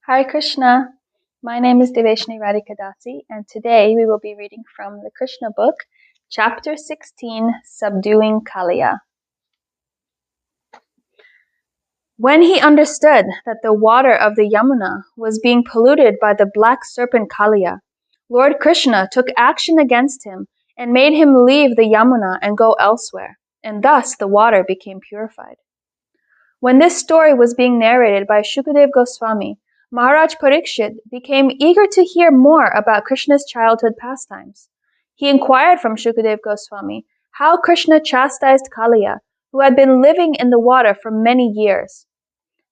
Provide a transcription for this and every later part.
Hare Krishna. My name is Devesani Radhika dasi, and today we will be reading from the Krishna book, Chapter 16, Subduing Kaliya. When he understood that the water of the Yamuna was being polluted by the black serpent Kaliya, Lord Krishna took action against him and made him leave the Yamuna and go elsewhere, and thus the water became purified. When this story was being narrated by Shukadeva Goswami, Maharaj Parikshit became eager to hear more about Krishna's childhood pastimes. He inquired from Shukadeva Goswami how Krishna chastised Kaliya, who had been living in the water for many years.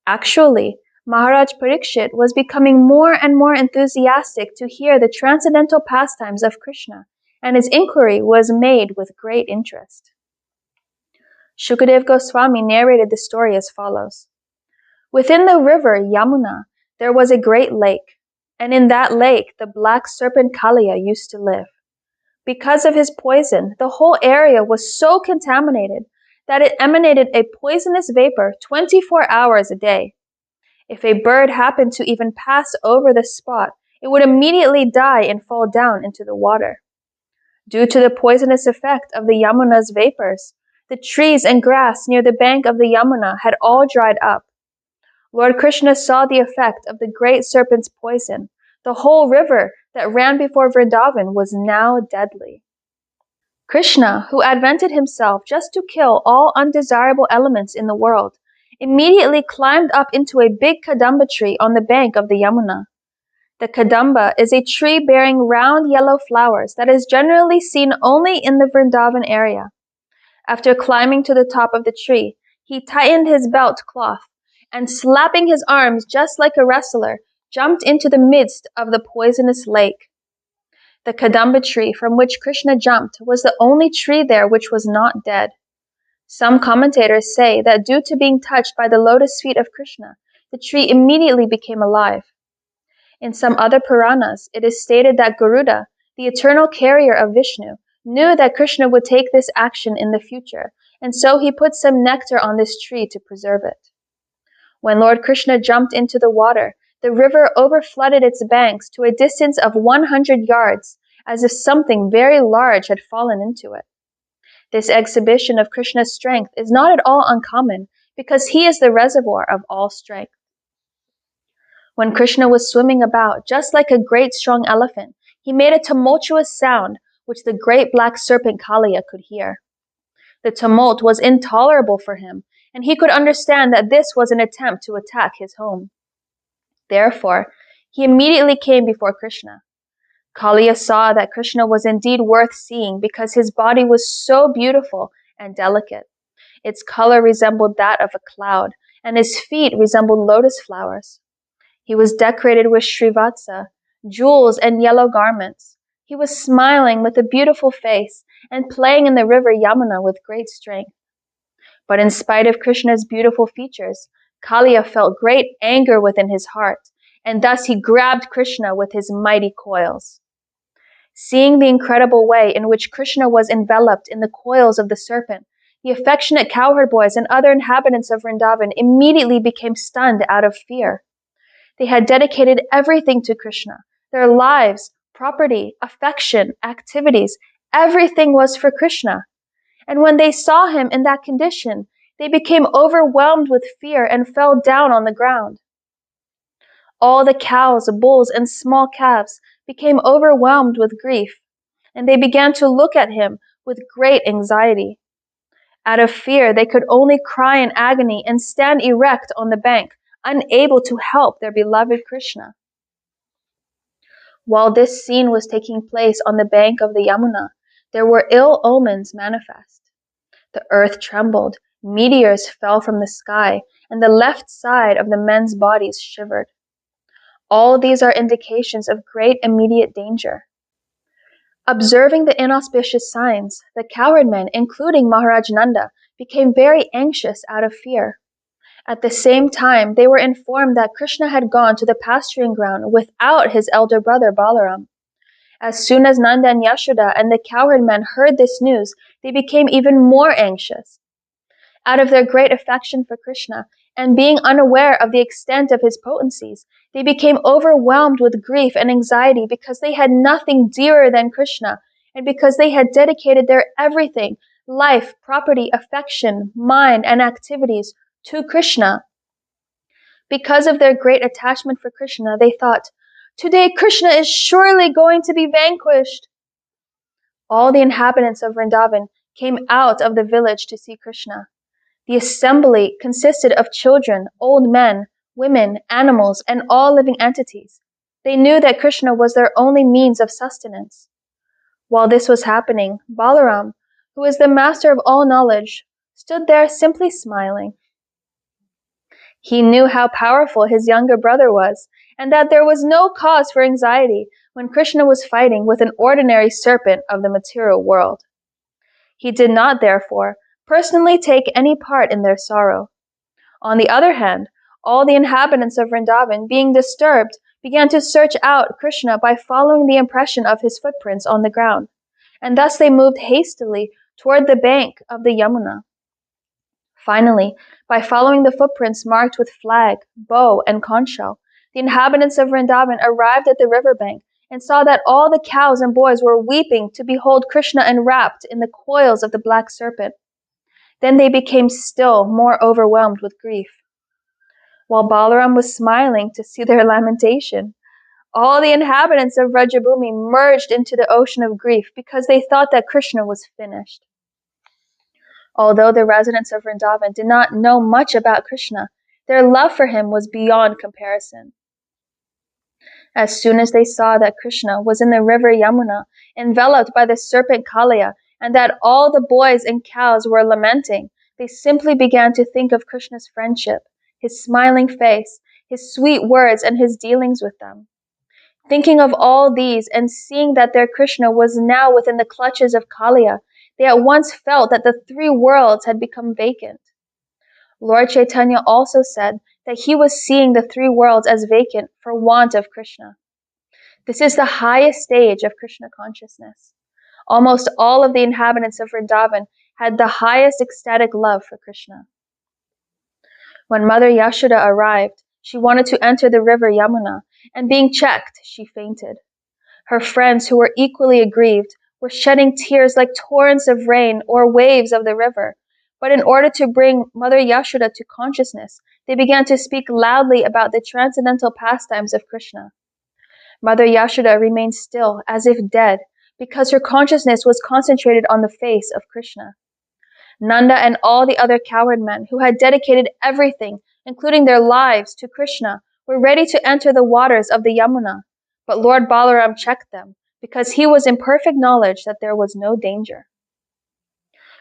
Actually, Maharaj Parikshit was becoming more and more enthusiastic to hear the transcendental pastimes of Krishna, and his inquiry was made with great interest. Shukadeva Goswami narrated the story as follows. Within the river Yamuna, there was a great lake, and in that lake the black serpent Kaliya used to live. Because of his poison, the whole area was so contaminated that it emanated a poisonous vapor 24 hours a day. If a bird happened to even pass over the spot, it would immediately die and fall down into the water. Due to the poisonous effect of the Yamuna's vapors, the trees and grass near the bank of the Yamuna had all dried up. Lord Krishna saw the effect of the great serpent's poison. The whole river that ran before Vrindavan was now deadly. Krishna, who advented himself just to kill all undesirable elements in the world, immediately climbed up into a big kadamba tree on the bank of the Yamuna. The kadamba is a tree bearing round yellow flowers that is generally seen only in the Vrindavan area. After climbing to the top of the tree, he tightened his belt cloth and, slapping his arms just like a wrestler, jumped into the midst of the poisonous lake. The kadamba tree from which Krishna jumped was the only tree there which was not dead. Some commentators say that due to being touched by the lotus feet of Krishna, the tree immediately became alive. In some other Puranas, it is stated that Garuda, the eternal carrier of Vishnu, knew that Krishna would take this action in the future, and so he put some nectar on this tree to preserve it. When Lord Krishna jumped into the water, the river overflooded its banks to a distance of 100 yards, as if something very large had fallen into it. This exhibition of Krishna's strength is not at all uncommon, because he is the reservoir of all strength. When Krishna was swimming about, just like a great strong elephant, he made a tumultuous sound, which the great black serpent Kaliya could hear. The tumult was intolerable for him, and he could understand that this was an attempt to attack his home. Therefore, he immediately came before Krishna. Kaliya saw that Krishna was indeed worth seeing because his body was so beautiful and delicate. Its color resembled that of a cloud, and his feet resembled lotus flowers. He was decorated with Srivatsa, jewels and yellow garments. He was smiling with a beautiful face and playing in the river Yamuna with great strength. But in spite of Krishna's beautiful features, Kaliya felt great anger within his heart, and thus he grabbed Krishna with his mighty coils. Seeing the incredible way in which Krishna was enveloped in the coils of the serpent, the affectionate cowherd boys and other inhabitants of Vrindavan immediately became stunned out of fear. They had dedicated everything to Krishna. Their lives, property, affection, activities, everything was for Krishna. And when they saw him in that condition, they became overwhelmed with fear and fell down on the ground. All the cows, bulls, and small calves became overwhelmed with grief, and they began to look at him with great anxiety. Out of fear, they could only cry in agony and stand erect on the bank, unable to help their beloved Krishna. While this scene was taking place on the bank of the Yamuna, there were ill omens manifest. The earth trembled, meteors fell from the sky, and the left side of the men's bodies shivered. All these are indications of great immediate danger. Observing the inauspicious signs, the cowherd men, including Maharaj Nanda, became very anxious out of fear. At the same time, they were informed that Krishna had gone to the pasturing ground without his elder brother Balaram. As soon as Nanda and Yashoda and the cowherd men heard this news, they became even more anxious. Out of their great affection for Krishna, and being unaware of the extent of his potencies, they became overwhelmed with grief and anxiety because they had nothing dearer than Krishna, and because they had dedicated their everything, life, property, affection, mind, and activities to Krishna. Because of their great attachment for Krishna, they thought, "Today Krishna is surely going to be vanquished." All the inhabitants of Vrindavan came out of the village to see Krishna. The assembly consisted of children, old men, women, animals, and all living entities. They knew that Krishna was their only means of sustenance. While this was happening, Balaram, who is the master of all knowledge, stood there simply smiling. He knew how powerful his younger brother was, and that there was no cause for anxiety when Krishna was fighting with an ordinary serpent of the material world. He did not, therefore, personally take any part in their sorrow. On the other hand, all the inhabitants of Vrindavan, being disturbed, began to search out Krishna by following the impression of his footprints on the ground, and thus they moved hastily toward the bank of the Yamuna. Finally, by following the footprints marked with flag, bow, and conch shell, the inhabitants of Vrindavan arrived at the river bank and saw that all the cows and boys were weeping to behold Krishna enwrapped in the coils of the black serpent. Then they became still more overwhelmed with grief. While Balaram was smiling to see their lamentation, all the inhabitants of Vrajabhumi merged into the ocean of grief because they thought that Krishna was finished. Although the residents of Vrindavan did not know much about Krishna, their love for him was beyond comparison. As soon as they saw that Krishna was in the river Yamuna, enveloped by the serpent Kaliya, and that all the boys and cows were lamenting, they simply began to think of Krishna's friendship, his smiling face, his sweet words, and his dealings with them. Thinking of all these and seeing that their Krishna was now within the clutches of Kaliya, they at once felt that the three worlds had become vacant. Lord Chaitanya also said that he was seeing the three worlds as vacant for want of Krishna. This is the highest stage of Krishna consciousness. Almost all of the inhabitants of Vrindavan had the highest ecstatic love for Krishna. When Mother Yashoda arrived, she wanted to enter the river Yamuna, and being checked, she fainted. Her friends, who were equally aggrieved, were shedding tears like torrents of rain or waves of the river. But in order to bring Mother Yashoda to consciousness, they began to speak loudly about the transcendental pastimes of Krishna. Mother Yashoda remained still, as if dead, because her consciousness was concentrated on the face of Krishna. Nanda and all the other cowherd men who had dedicated everything, including their lives, to Krishna, were ready to enter the waters of the Yamuna. But Lord Balaram checked them, because he was in perfect knowledge that there was no danger.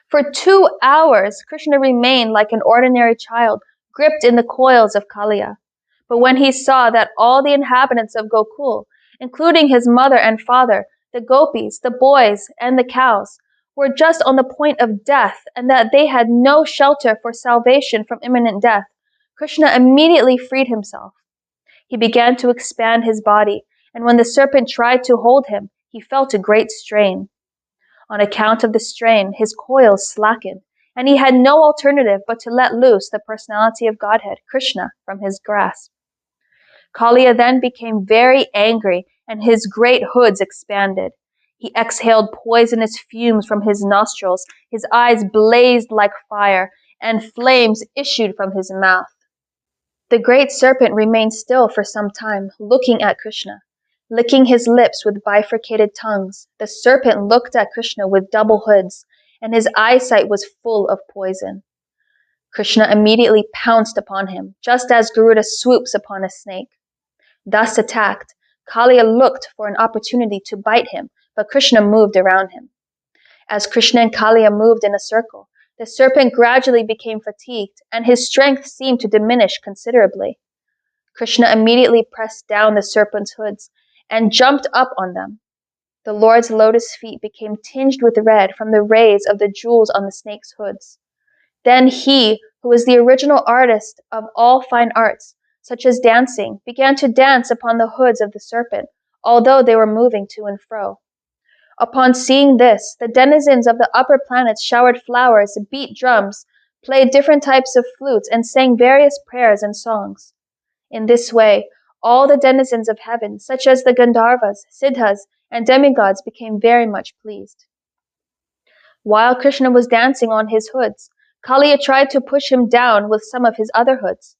For 2 hours, Krishna remained like an ordinary child, gripped in the coils of Kaliya. But when he saw that all the inhabitants of Gokul, including his mother and father, the gopis, the boys, and the cows, were just on the point of death, and that they had no shelter for salvation from imminent death, Krishna immediately freed himself. He began to expand his body, and when the serpent tried to hold him, he felt a great strain. On account of the strain, his coils slackened, and he had no alternative but to let loose the personality of Godhead, Krishna, from his grasp. Kaliya then became very angry, and his great hoods expanded. He exhaled poisonous fumes from his nostrils, his eyes blazed like fire, and flames issued from his mouth. The great serpent remained still for some time, looking at Krishna. Licking his lips with bifurcated tongues, the serpent looked at Krishna with double hoods, and his eyesight was full of poison. Krishna immediately pounced upon him, just as Garuda swoops upon a snake. Thus attacked, Kaliya looked for an opportunity to bite him, but Krishna moved around him. As Krishna and Kaliya moved in a circle, the serpent gradually became fatigued, and his strength seemed to diminish considerably. Krishna immediately pressed down the serpent's hoods and jumped up on them. The Lord's lotus feet became tinged with red from the rays of the jewels on the snake's hoods. Then he, who is the original artist of all fine arts, such as dancing, began to dance upon the hoods of the serpent, although they were moving to and fro. Upon seeing this, the denizens of the upper planets showered flowers, beat drums, played different types of flutes, and sang various prayers and songs. In this way, all the denizens of heaven, such as the Gandharvas, Siddhas, and demigods, became very much pleased. While Krishna was dancing on his hoods, Kaliya tried to push him down with some of his other hoods.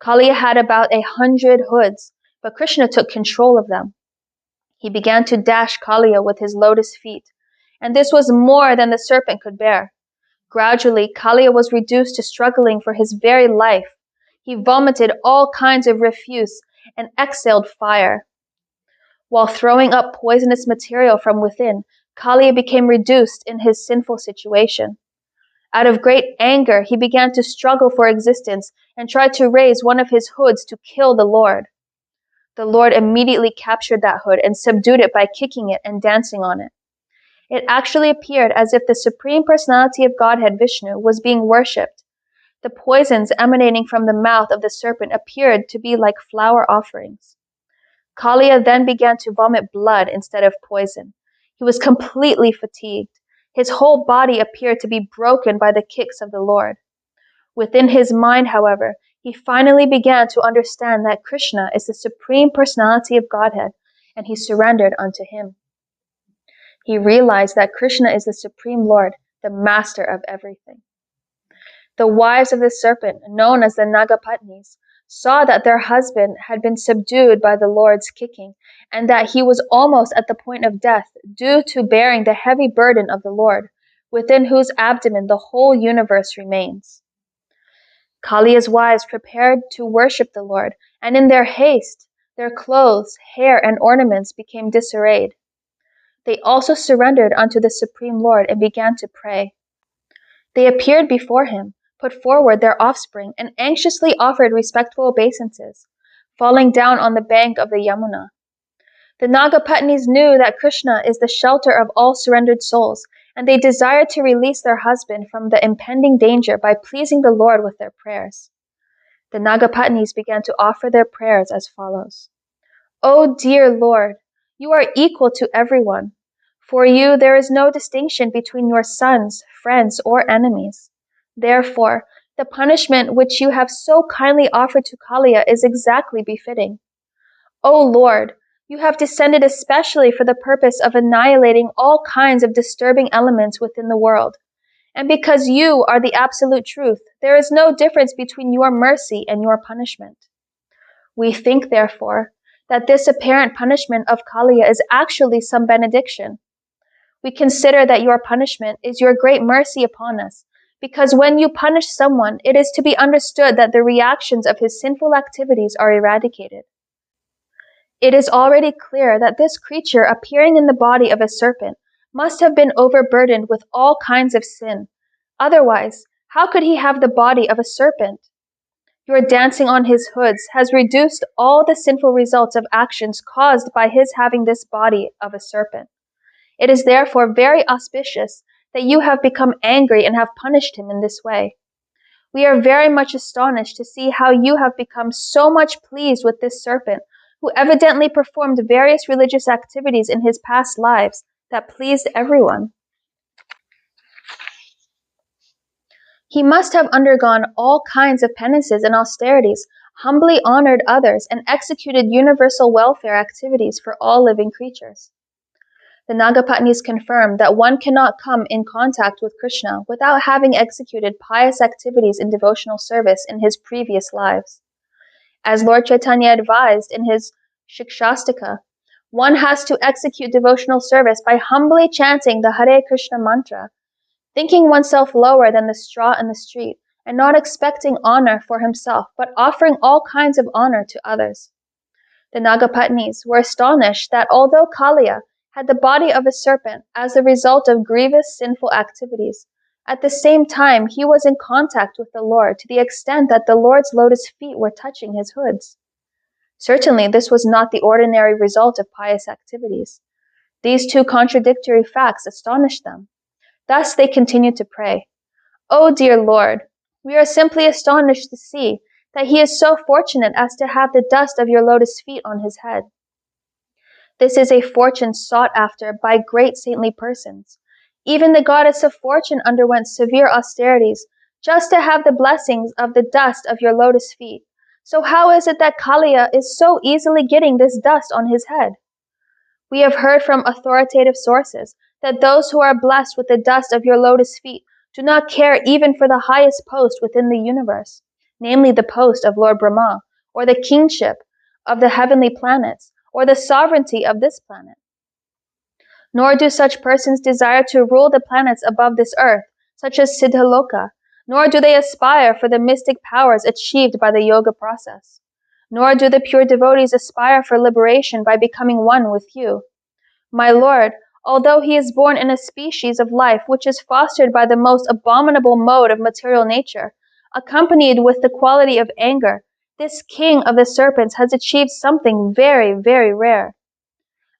Kaliya had about 100 hoods, but Krishna took control of them. He began to dash Kaliya with his lotus feet, and this was more than the serpent could bear. Gradually, Kaliya was reduced to struggling for his very life. He vomited all kinds of refuse and exhaled fire. While throwing up poisonous material from within, Kaliya became reduced in his sinful situation. Out of great anger, he began to struggle for existence and tried to raise one of his hoods to kill the Lord. The Lord immediately captured that hood and subdued it by kicking it and dancing on it. It actually appeared as if the Supreme Personality of Godhead Vishnu was being worshipped. The poisons emanating from the mouth of the serpent appeared to be like flower offerings. Kaliya then began to vomit blood instead of poison. He was completely fatigued. His whole body appeared to be broken by the kicks of the Lord. Within his mind, however, he finally began to understand that Krishna is the Supreme Personality of Godhead, and he surrendered unto him. He realized that Krishna is the Supreme Lord, the master of everything. The wives of the serpent, known as the Nagapatnis, saw that their husband had been subdued by the Lord's kicking, and that he was almost at the point of death due to bearing the heavy burden of the Lord, within whose abdomen the whole universe remains. Kaliya's wives prepared to worship the Lord, and in their haste, their clothes, hair, and ornaments became disarrayed. They also surrendered unto the Supreme Lord and began to pray. They appeared before him, put forward their offspring, and anxiously offered respectful obeisances, falling down on the bank of the Yamuna. The Nagapatnis knew that Krishna is the shelter of all surrendered souls, and they desired to release their husband from the impending danger by pleasing the Lord with their prayers. The Nagapatnis began to offer their prayers as follows. O dear Lord, you are equal to everyone. For you there is no distinction between your sons, friends, or enemies. Therefore, the punishment which you have so kindly offered to Kaliya is exactly befitting. O Lord, you have descended especially for the purpose of annihilating all kinds of disturbing elements within the world. And because you are the absolute truth, there is no difference between your mercy and your punishment. We think, therefore, that this apparent punishment of Kaliya is actually some benediction. We consider that your punishment is your great mercy upon us, because when you punish someone, it is to be understood that the reactions of his sinful activities are eradicated. It is already clear that this creature appearing in the body of a serpent must have been overburdened with all kinds of sin. Otherwise, how could he have the body of a serpent? Your dancing on his hoods has reduced all the sinful results of actions caused by his having this body of a serpent. It is therefore very auspicious that you have become angry and have punished him in this way. We are very much astonished to see how you have become so much pleased with this serpent, who evidently performed various religious activities in his past lives that pleased everyone. He must have undergone all kinds of penances and austerities, humbly honored others, and executed universal welfare activities for all living creatures. The Nagapatnis confirmed that one cannot come in contact with Krishna without having executed pious activities in devotional service in his previous lives. As Lord Chaitanya advised in his Shikshastika, one has to execute devotional service by humbly chanting the Hare Krishna mantra, thinking oneself lower than the straw in the street, and not expecting honor for himself, but offering all kinds of honor to others. The Nagapatnis were astonished that although Kaliya had the body of a serpent as a result of grievous sinful activities, at the same time he was in contact with the Lord to the extent that the Lord's lotus feet were touching his hoods. Certainly this was not the ordinary result of pious activities. These two contradictory facts astonished them. Thus they continued to pray, O dear Lord, we are simply astonished to see that he is so fortunate as to have the dust of your lotus feet on his head. This is a fortune sought after by great saintly persons. Even the goddess of fortune underwent severe austerities just to have the blessings of the dust of your lotus feet. So how is it that Kaliya is so easily getting this dust on his head? We have heard from authoritative sources that those who are blessed with the dust of your lotus feet do not care even for the highest post within the universe, namely the post of Lord Brahma, or the kingship of the heavenly planets, or the sovereignty of this planet. Nor do such persons desire to rule the planets above this earth, such as Siddhaloka, nor do they aspire for the mystic powers achieved by the yoga process. Nor do the pure devotees aspire for liberation by becoming one with you. My Lord, although he is born in a species of life which is fostered by the most abominable mode of material nature, accompanied with the quality of anger, this king of the serpents has achieved something very, very rare.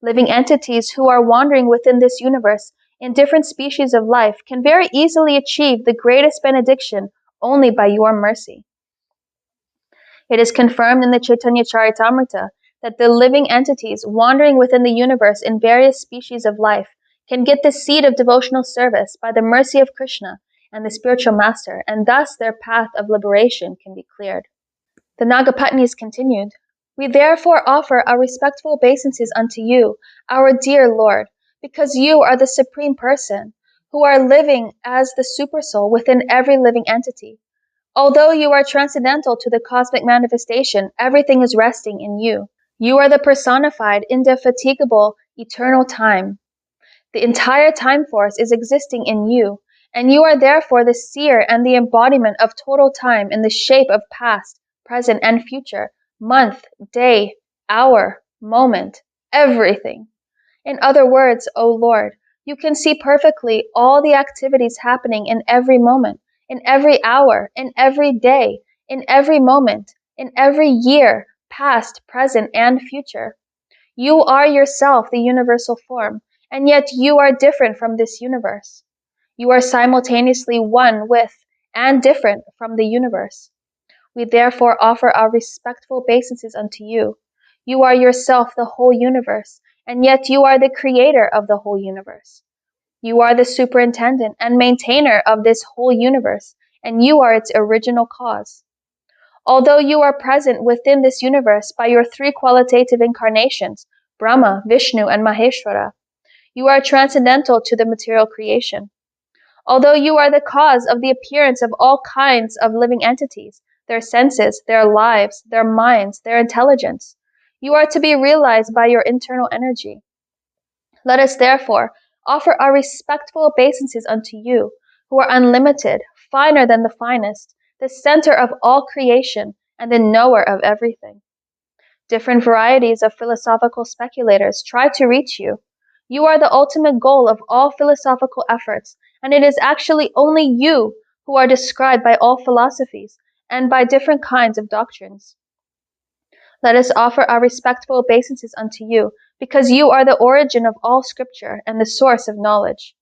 Living entities who are wandering within this universe in different species of life can very easily achieve the greatest benediction only by your mercy. It is confirmed in the Chaitanya Charitamrita that the living entities wandering within the universe in various species of life can get the seed of devotional service by the mercy of Krishna and the spiritual master, and thus their path of liberation can be cleared. The Nagapatnis continued, We therefore offer our respectful obeisances unto you, our dear Lord, because you are the Supreme Person, who are living as the Supersoul within every living entity. Although you are transcendental to the cosmic manifestation, everything is resting in you. You are the personified, indefatigable, eternal time. The entire time force is existing in you, and you are therefore the seer and the embodiment of total time in the shape of past, present, and future, month, day, hour, moment, everything. In other words, O Lord, you can see perfectly all the activities happening in every moment, in every hour, in every day, in every moment, in every year, past, present, and future. You are yourself the universal form, and yet you are different from this universe. You are simultaneously one with and different from the universe. We therefore offer our respectful obeisances unto you. You are yourself the whole universe, and yet you are the creator of the whole universe. You are the superintendent and maintainer of this whole universe, and you are its original cause. Although you are present within this universe by your three qualitative incarnations, Brahma, Vishnu, and Maheshwara, you are transcendental to the material creation. Although you are the cause of the appearance of all kinds of living entities, their senses, their lives, their minds, their intelligence, you are to be realized by your internal energy. Let us therefore offer our respectful obeisances unto you, who are unlimited, finer than the finest, the center of all creation, and the knower of everything. Different varieties of philosophical speculators try to reach you. You are the ultimate goal of all philosophical efforts, and it is actually only you who are described by all philosophies and by different kinds of doctrines. Let us offer our respectful obeisances unto you, because you are the origin of all scripture and the source of knowledge.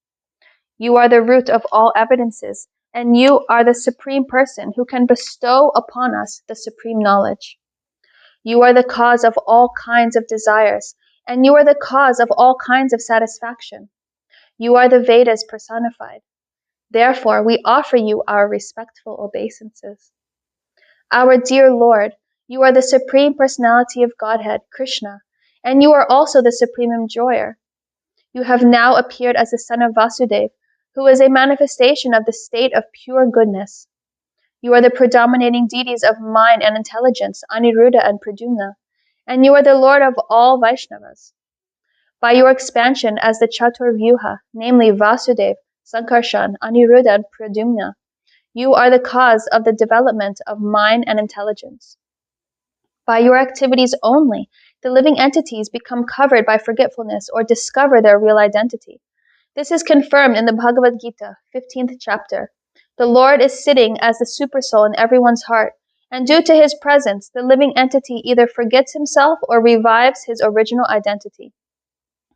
You are the root of all evidences, and you are the supreme person who can bestow upon us the supreme knowledge. You are the cause of all kinds of desires, and you are the cause of all kinds of satisfaction. You are the Vedas personified. Therefore, we offer you our respectful obeisances. Our dear Lord, you are the Supreme Personality of Godhead, Krishna, and you are also the Supreme Enjoyer. You have now appeared as the son of Vasudeva, who is a manifestation of the state of pure goodness. You are the predominating deities of mind and intelligence, Aniruddha and Pradyumna, and you are the Lord of all Vaishnavas. By your expansion as the Chaturvyuha, namely Vasudeva, Sankarshan, Aniruddha, and Pradyumna, you are the cause of the development of mind and intelligence. By your activities only, the living entities become covered by forgetfulness or discover their real identity. This is confirmed in the Bhagavad Gita, 15th chapter. The Lord is sitting as the Supersoul in everyone's heart, and due to his presence, the living entity either forgets himself or revives his original identity.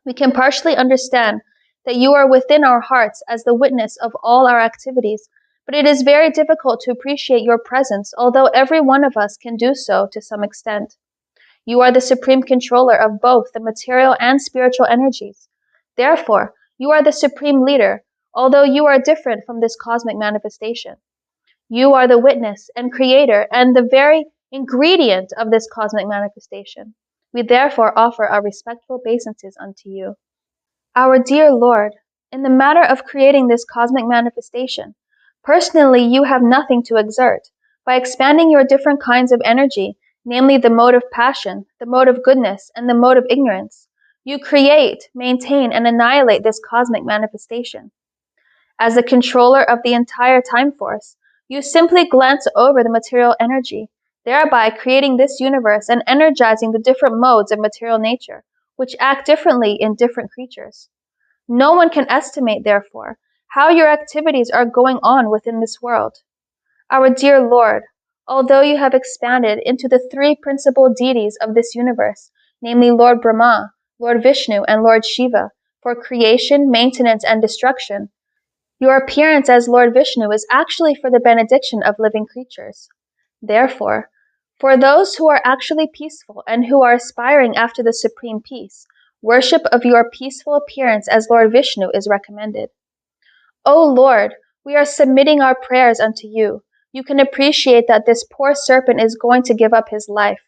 We can partially understand that you are within our hearts as the witness of all our activities, but it is very difficult to appreciate your presence, although every one of us can do so to some extent. You are the supreme controller of both the material and spiritual energies. Therefore, you are the supreme leader, although you are different from this cosmic manifestation. You are the witness and creator and the very ingredient of this cosmic manifestation. We therefore offer our respectful obeisances unto you. Our dear Lord, in the matter of creating this cosmic manifestation, personally you have nothing to exert. By expanding your different kinds of energy, namely the mode of passion, the mode of goodness, and the mode of ignorance, you create, maintain, and annihilate this cosmic manifestation. As the controller of the entire time force, you simply glance over the material energy, thereby creating this universe and energizing the different modes of material nature, which act differently in different creatures. No one can estimate, therefore, how your activities are going on within this world. Our dear Lord, although you have expanded into the three principal deities of this universe, namely Lord Brahma, Lord Vishnu, and Lord Shiva, for creation, maintenance, and destruction, your appearance as Lord Vishnu is actually for the benediction of living creatures. Therefore, for those who are actually peaceful and who are aspiring after the supreme peace, worship of your peaceful appearance as Lord Vishnu is recommended. O Lord, we are submitting our prayers unto you. You can appreciate that this poor serpent is going to give up his life.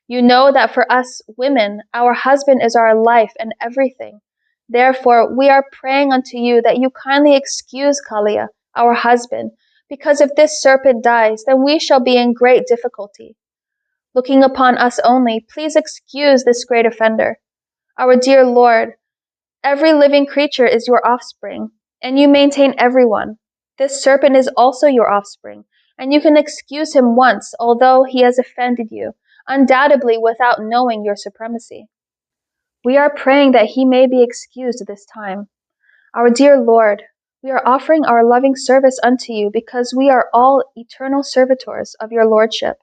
You know that for us women, our husband is our life and everything. Therefore, we are praying unto you that you kindly excuse Kaliya, our husband, because if this serpent dies, then we shall be in great difficulty. Looking upon us only, please excuse this great offender. Our dear Lord, every living creature is your offspring, and you maintain everyone. This serpent is also your offspring, and you can excuse him once, although he has offended you, undoubtedly without knowing your supremacy. We are praying that he may be excused this time. Our dear Lord, we are offering our loving service unto you because we are all eternal servitors of your Lordship.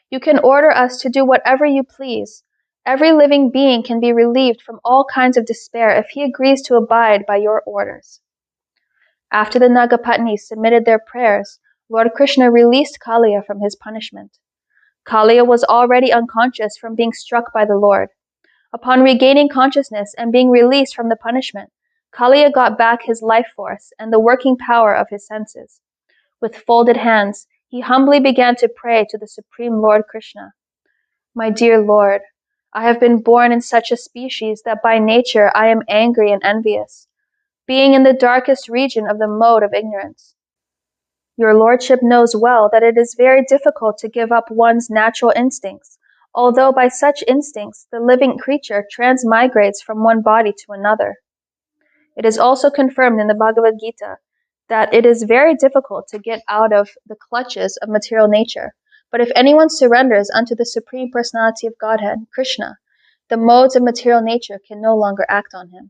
You can order us to do whatever you please. Every living being can be relieved from all kinds of despair if he agrees to abide by your orders. After the Nagapatnis submitted their prayers, Lord Krishna released Kaliya from his punishment. Kaliya was already unconscious from being struck by the Lord. Upon regaining consciousness and being released from the punishment, Kaliya got back his life force and the working power of his senses. With folded hands, he humbly began to pray to the Supreme Lord Krishna. My dear Lord, I have been born in such a species that by nature I am angry and envious, being in the darkest region of the mode of ignorance. Your Lordship knows well that it is very difficult to give up one's natural instincts, although by such instincts the living creature transmigrates from one body to another. It is also confirmed in the Bhagavad Gita that it is very difficult to get out of the clutches of material nature, but if anyone surrenders unto the Supreme Personality of Godhead, Krishna, the modes of material nature can no longer act on him.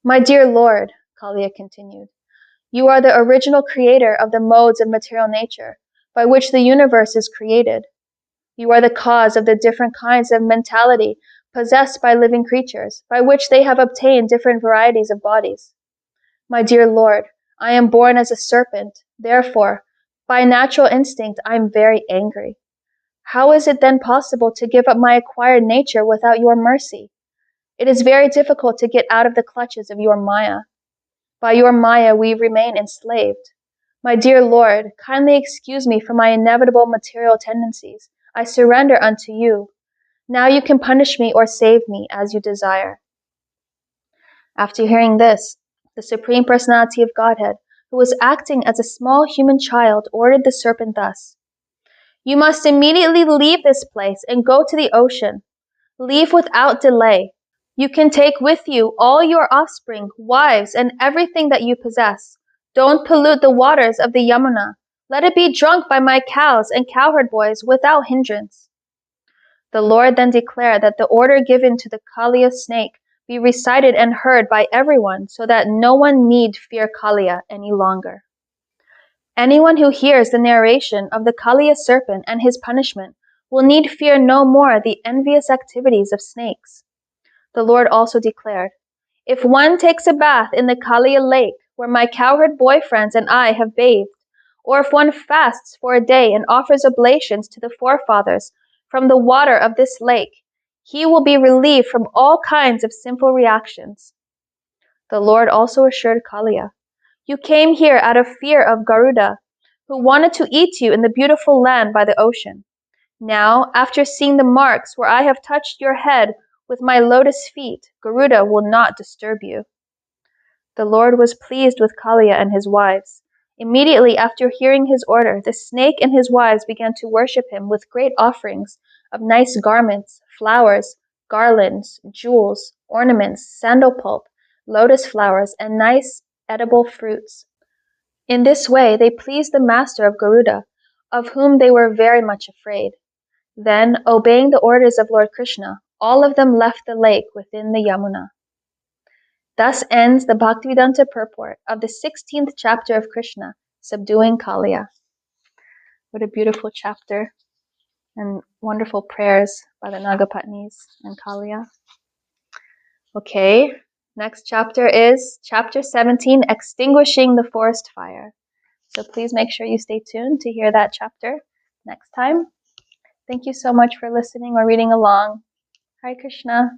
My dear Lord, Kaliya continued, you are the original creator of the modes of material nature, by which the universe is created. You are the cause of the different kinds of mentality possessed by living creatures, by which they have obtained different varieties of bodies. My dear Lord, I am born as a serpent, therefore, by natural instinct I am very angry. How is it then possible to give up my acquired nature without your mercy? It is very difficult to get out of the clutches of your Maya. By your Maya we remain enslaved. My dear Lord, kindly excuse me for my inevitable material tendencies. I surrender unto you. Now you can punish me or save me as you desire. After hearing this, the Supreme Personality of Godhead, who was acting as a small human child, ordered the serpent thus: You must immediately leave this place and go to the ocean. Leave without delay. You can take with you all your offspring, wives, and everything that you possess. Don't pollute the waters of the Yamuna. Let it be drunk by my cows and cowherd boys without hindrance. The Lord then declared that the order given to the Kaliya snake be recited and heard by everyone so that no one need fear Kaliya any longer. Anyone who hears the narration of the Kaliya serpent and his punishment will need fear no more the envious activities of snakes. The Lord also declared, If one takes a bath in the Kaliya lake where my cowherd boyfriends and I have bathed, or if one fasts for a day and offers oblations to the forefathers from the water of this lake, he will be relieved from all kinds of sinful reactions. The Lord also assured Kaliya, You came here out of fear of Garuda, who wanted to eat you in the beautiful land by the ocean. Now, after seeing the marks where I have touched your head with my lotus feet, Garuda will not disturb you." The Lord was pleased with Kaliya and his wives. Immediately after hearing his order, the snake and his wives began to worship him with great offerings of nice garments, flowers, garlands, jewels, ornaments, sandal pulp, lotus flowers, and nice edible fruits. In this way they pleased the master of Garuda, of whom they were very much afraid. Then, obeying the orders of Lord Krishna, all of them left the lake within the Yamuna. Thus ends the Bhaktivedanta purport of the 16th chapter of Krishna, Subduing Kaliya. What a beautiful chapter, and wonderful prayers by the Nagapatnis and Kaliya. Okay, next chapter is chapter 17, Extinguishing the Forest Fire. So please make sure you stay tuned to hear that chapter next time. Thank you so much for listening or reading along. Hare Krishna.